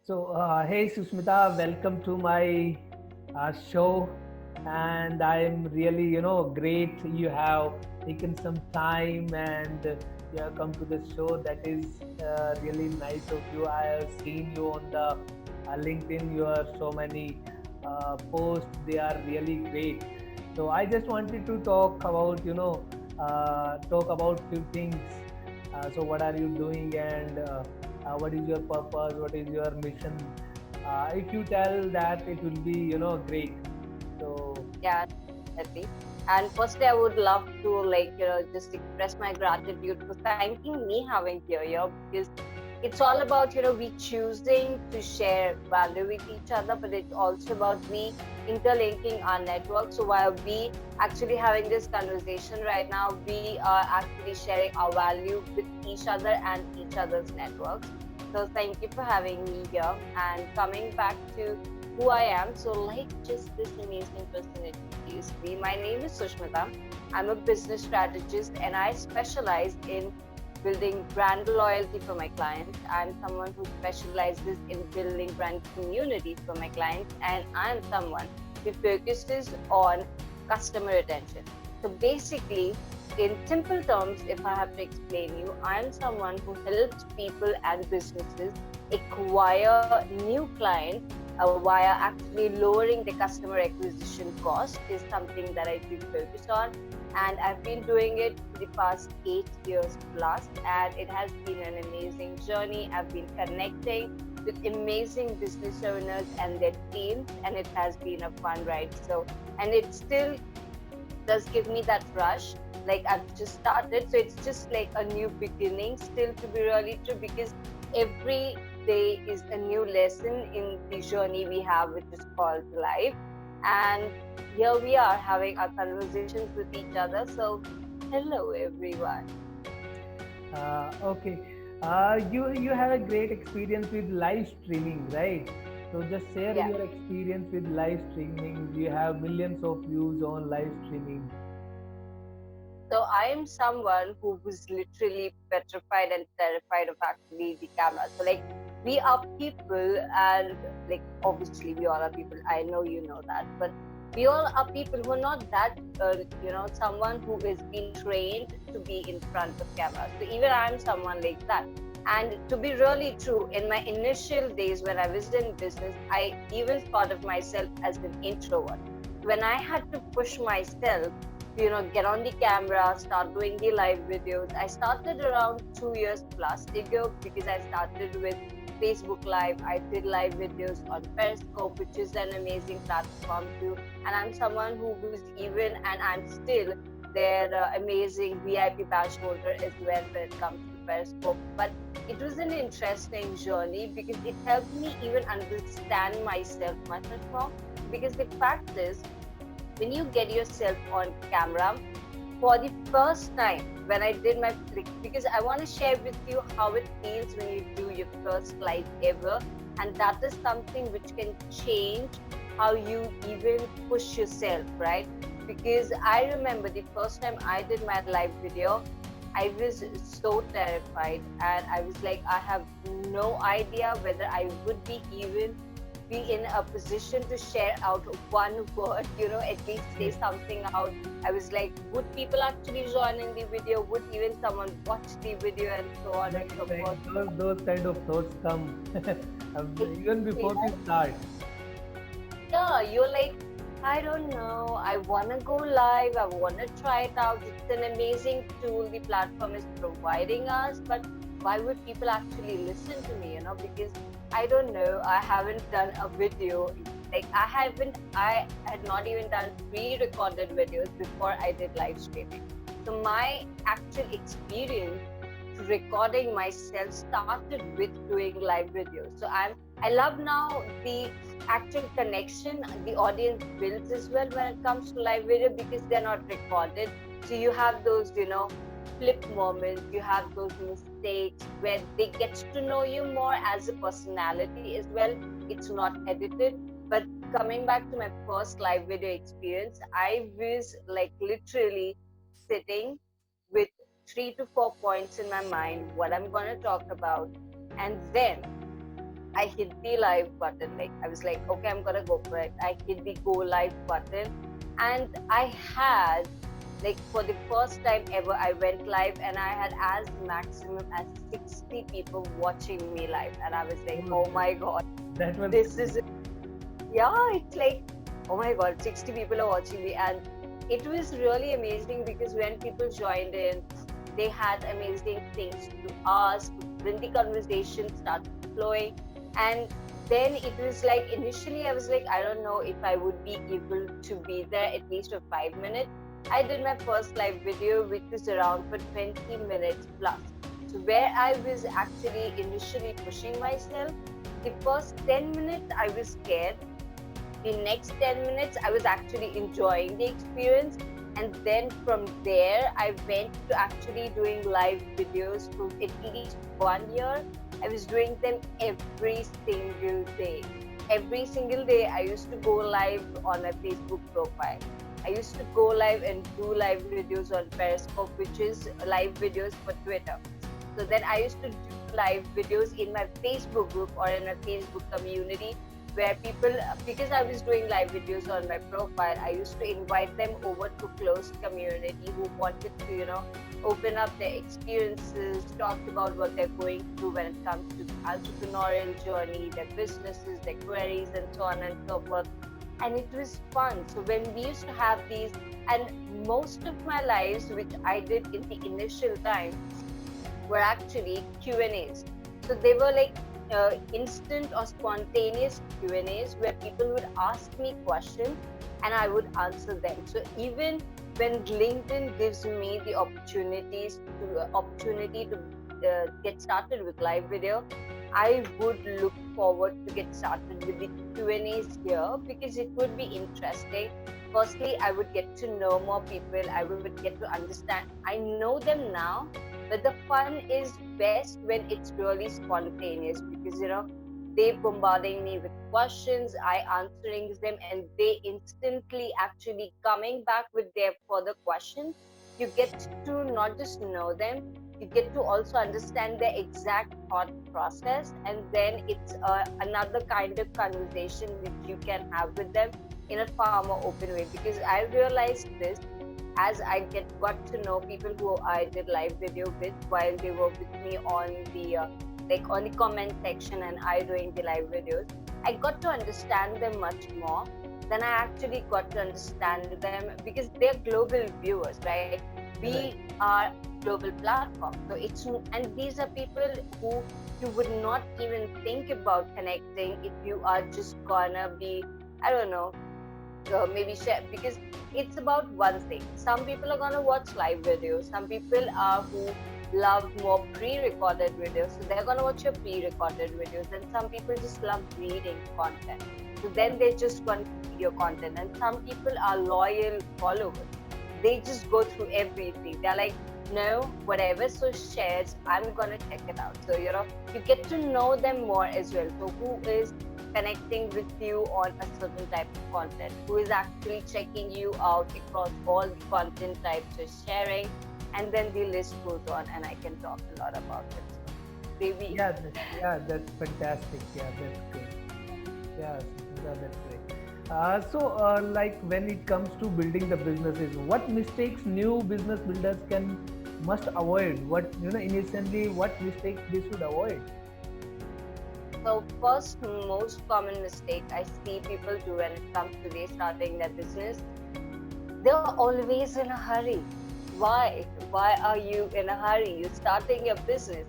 Hey Sushmita, welcome to my show, and I'm really, great. You have taken some time and you have come to this show. That is really nice of you. I have seen you on the LinkedIn. Your so many posts. They are really great. So I just wanted to talk about, talk about few things. What are you doing and what is your purpose? What is your mission? If you tell that, it will be, great. So, Yeah, definitely. And firstly, I would love to just express my gratitude for thanking me having here because it's all about we choosing to share value with each other, but it's also about we interlinking our network. So while we actually having this conversation right now, we are actually sharing our value with each other and each other's networks. So thank you for having me here. And coming back to who I am. So, like just this amazing person introduced me, my name is Sushmita. I'm a business strategist and I specialize in building brand loyalty for my clients. I'm someone who specializes in building brand community for my clients, and I'm someone who focuses on customer retention. So, basically, in simple terms, if I have to explain you, I'm someone who helps people and businesses acquire new clients via actually lowering the customer acquisition cost is something that I do focus on. And I've been doing it for the past 8 years plus, and it has been an amazing journey. I've been connecting with amazing business owners and their teams, and it has been a fun ride. So, and it still does give me that rush. Like I've just started, so it's just like a new beginning, still to be really true, because every day is a new lesson in the journey we have, which is called life. And here we are having our conversations with each other. So, hello everyone. okay. You have a great experience with live streaming, right? So just share Yeah. your experience with live streaming. You have millions of views on live streaming. So I am someone who was literally petrified and terrified of actually the camera. So like we are people, and like obviously we all are people. I know you know that, but we all are people who are not that someone who is being trained to be in front of camera. So even I'm someone like that. And to be really true, in my initial days when I was in business, I even thought of myself as an introvert. When I had to push myself get on the camera, start doing the live videos. I started around 2 years plus ago because I started with Facebook Live. I did live videos on Periscope, which is an amazing platform too. And I'm someone who was even, and I'm still their amazing VIP badge holder as well when it comes to Periscope. But it was an interesting journey because it helped me even understand myself much more. Because the fact is, when you get yourself on camera for the first time, when I did my because I want to share with you how it feels when you do your first live ever, and that is something which can change how you even push yourself, right? Because I remember the first time I did my live video, I was so terrified, and I was like, I have no idea whether I would be even be in a position to share out one word, at least say something out. I was like, would people actually join in the video? Would even someone watch the video, and so on and so Right. forth? Those kind of thoughts come even Exactly. before we start. Yeah, you're like, I don't know. I want to go live. I want to try it out. It's an amazing tool the platform is providing us. But why would people actually listen to me? Because I don't know. I haven't done a video. Like, I had not even done pre recorded videos before I did live streaming. So, my actual experience recording myself started with doing live videos. So, I love now the actual connection the audience builds as well when it comes to live video, because they're not recorded. So you have those flip moments, you have those mistakes where they get to know you more as a personality as well. It's not edited. But coming back to my first live video experience, I was like literally sitting with 3 to 4 points in my mind, what I'm going to talk about. And then I hit the live button. Like I was like, okay, I'm gonna go for it. I hit the go live button, and I had, like, for the first time ever, I went live and I had as maximum as 60 people watching me live, and I was like, Oh, oh my god, that was this great. is, yeah, it's like, oh my god, 60 people are watching me. And it was really amazing because when people joined in, they had amazing things to ask. When the conversation started flowing, and then it was like, initially I was like, I don't know if I would be able to be there at least for 5 minutes. I did my first live video, which was around for 20 minutes plus. So where I was actually initially pushing myself, the first 10 minutes I was scared. The next 10 minutes I was actually enjoying the experience, and then from there I went to actually doing live videos for at least 1 year. I was doing them every single day. Every single day I used to go live on my Facebook profile. I used to go live and do live videos on Periscope, which is live videos for Twitter. So then I used to do live videos in my Facebook group or in a Facebook community where people, because I was doing live videos on my profile, I used to invite them over to close community who wanted to, open up their experiences, talk about what they're going through when it comes to the entrepreneurial journey, their businesses, their queries, and so on and so forth. And it was fun. So when we used to have these, and most of my lives, which I did in the initial time, were actually Q&As. So they were like instant or spontaneous Q&As where people would ask me questions and I would answer them. So even when LinkedIn gives me the opportunity to get started with live video, I would look forward to get started with the Q&As here because it would be interesting. Firstly, I would get to know more people. I would get to understand. I know them now, but the fun is best when it's really spontaneous because they bombarding me with questions, I answering them, and they instantly actually coming back with their further questions. You get to not just know them, you get to also understand their exact thought process, and then it's another kind of conversation which you can have with them in a far more open way. Because I realized this as I got to know people who I did live video with while they were with me on the on the comment section and I doing the live videos. I got to understand them much more than I actually got to understand them because they're global viewers, right? We Right. are global platform, so and these are people who you would not even think about connecting if you are just gonna be, I don't know, maybe share, because it's about one thing. Some people are gonna watch live videos. Some people are who love more pre-recorded videos, so they're gonna watch your pre-recorded videos. And some people just love reading content, so then they just want to read your content. And some people are loyal followers. They just go through everything. They're like, no, whatever so shares, I'm gonna check it out. So you get to know them more as well. So who is connecting with you on a certain type of content, who is actually checking you out across all the content types you're sharing, and then the list goes on, and I can talk a lot about it. So maybe, Yeah, that's fantastic. Yeah, that's great. Yeah, Sushmita, that's great. Like when it comes to building the businesses, what mistakes new business builders can must avoid? What initially, what mistakes they should avoid? so first most common mistake I see people do when it comes to they starting their business, they're always in a hurry. Why are you in a hurry? You're starting your business,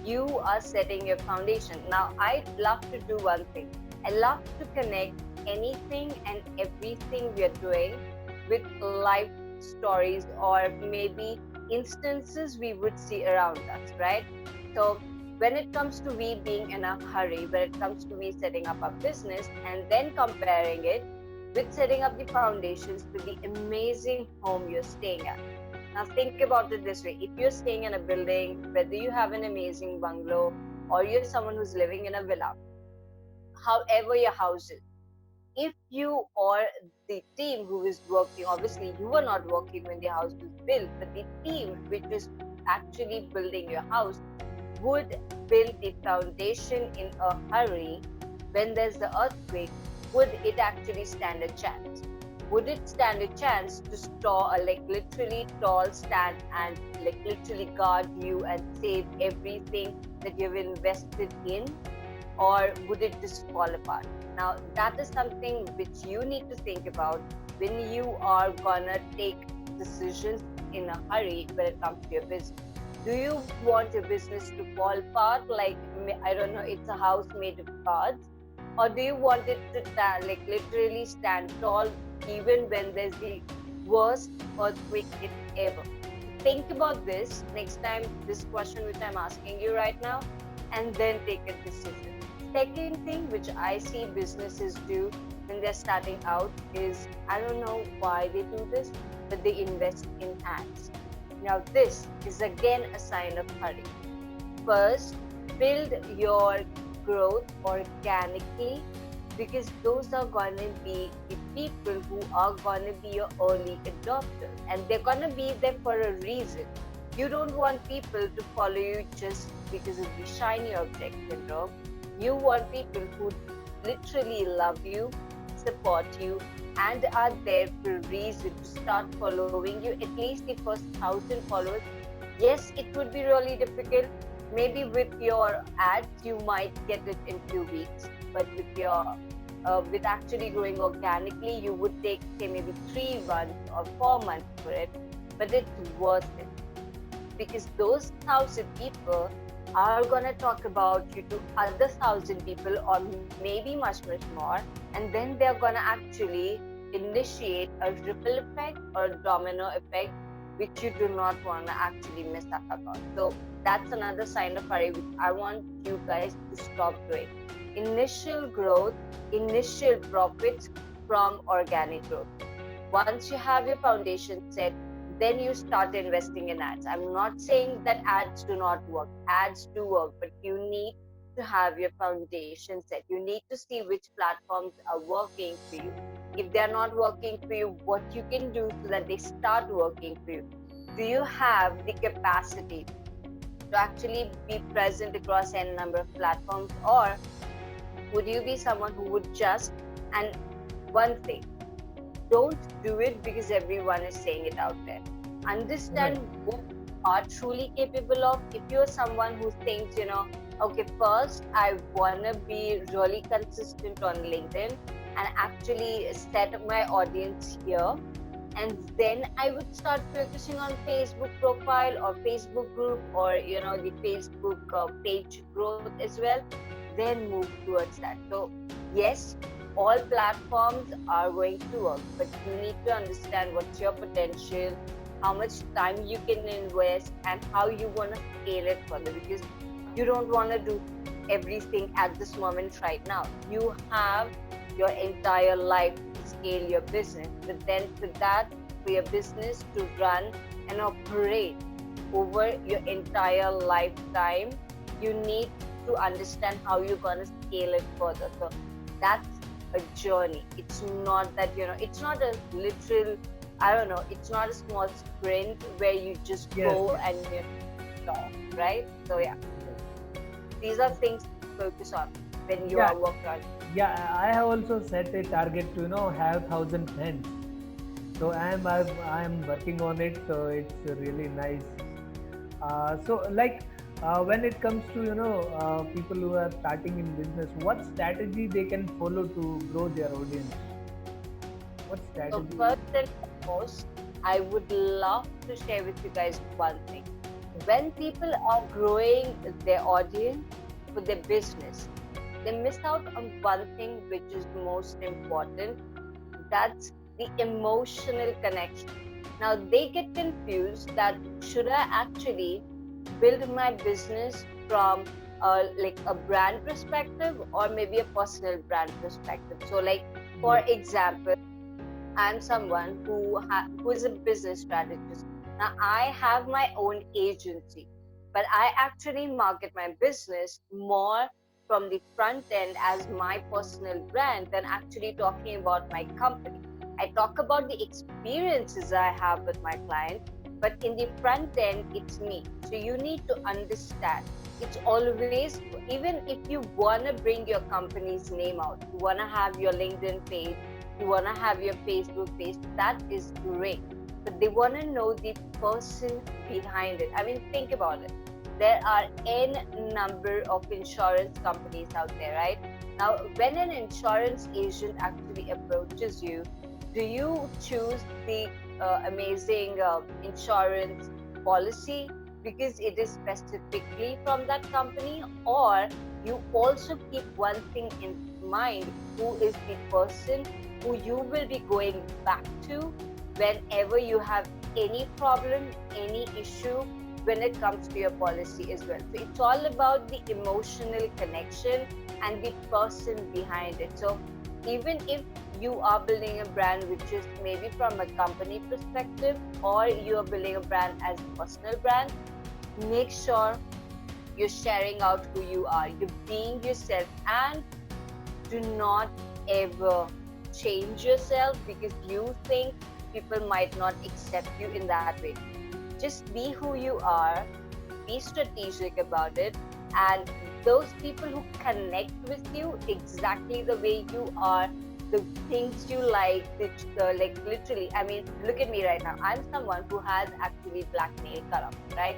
you are setting your foundation. Now I love to do one thing. I love to connect anything and everything we are doing with life stories or maybe instances we would see around us, right? So when it comes to we being in a hurry, when it comes to we setting up a business and then comparing it with setting up the foundations with the amazing home you're staying at. Now, think about it this way: if you're staying in a building, whether you have an amazing bungalow or you're someone who's living in a villa, however your house is, if you or the team who is working, obviously you were not working when the house was built, but the team which is actually building your house, would build the foundation in a hurry, when there's the earthquake, would it actually stand a chance? Would it stand a chance to store, like literally tall stand and like literally guard you and save everything that you've invested in? Or would it just fall apart? Now, that is something which you need to think about when you are gonna take decisions in a hurry when it comes to your business. Do you want your business to fall apart like, I don't know, it's a house made of cards? Or do you want it to like literally stand tall even when there's the worst earthquake it ever? Think about this next time, this question which I'm asking you right now, and then take a decision. Second thing which I see businesses do when they're starting out is, I don't know why they do this, but they invest in ads. Now, this is again a sign of hurry. First, build your growth organically, because those are going to be the people who are going to be your early adopters, and they're going to be there for a reason. You don't want people to follow you just because of the shiny object syndrome. You want people who literally love you, support you, and are there for a reason to start following you, at least the first 1,000 followers. Yes, it would be really difficult. Maybe with your ads, you might get it in 2 weeks, but with actually growing organically, you would take say maybe 3 months or 4 months for it, but it's worth it, because those 1,000 people are gonna talk about you to other 1,000 people, or maybe much more, and then they're gonna actually initiate a ripple effect or a domino effect, which you do not want to actually miss out on. So that's another sign of hurry which I want you guys to stop doing. Initial growth, initial profits from organic growth. Once you have your foundation set, then you start investing in ads. I'm not saying that ads do not work. Ads do work, but you need to have your foundation set. You need to see which platforms are working for you. If they're not working for you, what you can do so that they start working for you. Do you have the capacity to actually be present across n number of platforms, or would you be someone who would just, and one thing, don't do it because everyone is saying it out there. Understand what you are truly capable of. If you're someone who thinks, okay, first I want to be really consistent on LinkedIn and actually set up my audience here, and then I would start focusing on Facebook profile or Facebook group, or the Facebook page growth as well, then move towards that. So yes, all platforms are going to work, but you need to understand what's your potential, how much time you can invest, and how you want to scale it further, because you don't want to do everything at this moment right now. You have your entire life to scale your business, but then for that, for your business to run and operate over your entire lifetime, you need to understand how you're going to scale it further. So that's a journey. It's not that, it's not a literal, I don't know, it's not a small sprint where you just go and you stop, right? So yeah, these are things to focus on when you are working on. Yeah, I have also set a target to have 1,000 friends. So I'm working on it. So it's really nice. So like when it comes to people who are starting in business, what strategy they can follow to grow their audience? What strategy? So first and foremost, I would love to share with you guys one thing. When people are growing their audience for their business, they miss out on one thing which is most important. That's the emotional connection. Now they get confused that should I actually build my business from like a brand perspective or maybe a personal brand perspective. So like for example, I'm someone who is a business strategist. Now I have my own agency, but I actually market my business more from the front end as my personal brand than actually talking about my company. I talk about the experiences I have with my client, but in the front end, it's me. So you need to understand, it's always, even if you want to bring your company's name out, you want to have your LinkedIn page, you want to have your Facebook page, that is great, but they want to know the person behind it. I mean, think about it. There are n number of insurance companies out there, right? Now when an insurance agent actually approaches you, do you choose the amazing insurance policy because it is specifically from that company, or you also keep one thing in mind: who is the person who you will be going back to whenever you have any problem, any issue, when it comes to your policy as well. So it's all about the emotional connection and the person behind it. So even if you are building a brand which is maybe from a company perspective, or you are building a brand as a personal brand, make sure you're sharing out who you are, you're being yourself, and do not ever change yourself because you think people might not accept you in that way. Just be who you are, be strategic about it, and those people who connect with you exactly the way you are, the things you like, like literally, I mean, look at me right now. I'm someone who has actually black nail color, right?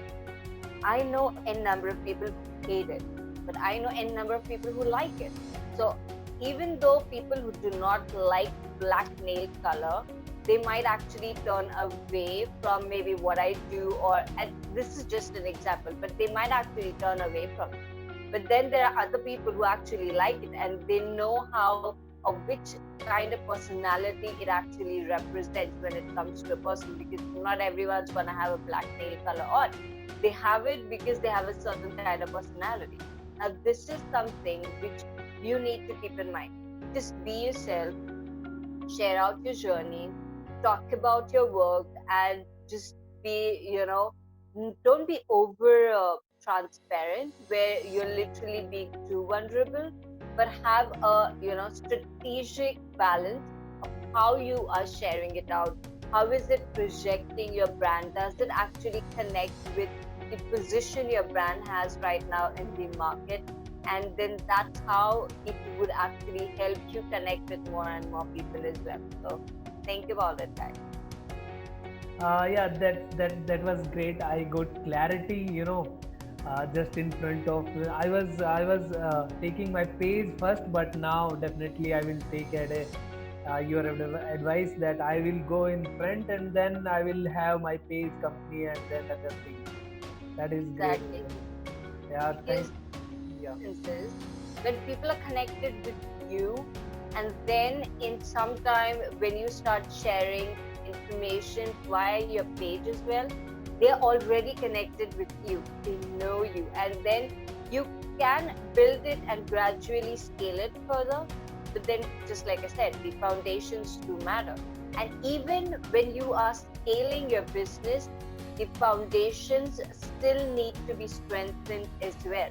I know n number of people who hate it, but I know n number of people who like it. So even though people who do not like black nail color, they might actually turn away from maybe what I do, or, and this is just an example, but they might actually turn away from it. But then there are other people who actually like it, and they know how, or which kind of personality it actually represents when it comes to a person, because not everyone's going to have a black nail color on. They have it because they have a certain kind of personality. Now this is something which you need to keep in mind. Just be yourself, share out your journey, talk about your work, and just be, don't be over transparent where you're literally being too vulnerable, but have a, strategic balance of how you are sharing it out. How is it projecting your brand? Does it actually connect with the position your brand has right now in the market? And then that's how it would actually help you connect with more and more people as well. So think about it, guys. Yeah, that was great. I got clarity, just in front of. I was taking my page first, but now definitely I will take your advice that I will go in front and then I will have my page company and then other things. That is great. Exactly. Yeah, Because yeah. instances when people are connected with you, and then in some time when you start sharing information via your page as well, they're already connected with you, they know you, and then you can build it and gradually scale it further. But then, just like I said, the foundations do matter. And even when you are scaling your business, the foundations still need to be strengthened as well.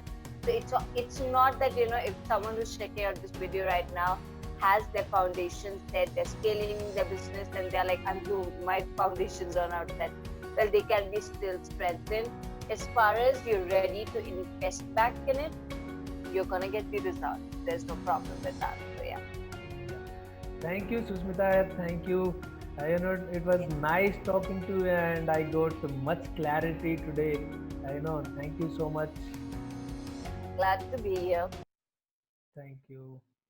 So it's not that, if someone who's checking out this video right now has their foundations set, they're scaling their business, and they're like, I'm doomed, my foundations are not set. Well, they can be still strengthened. As far as you're ready to invest back in it, you're gonna get the result. There's no problem with that. So yeah. Thank you, Sushmita. Thank you. It was nice talking to you, and I got much clarity today. Thank you so much. Glad to be here. Thank you.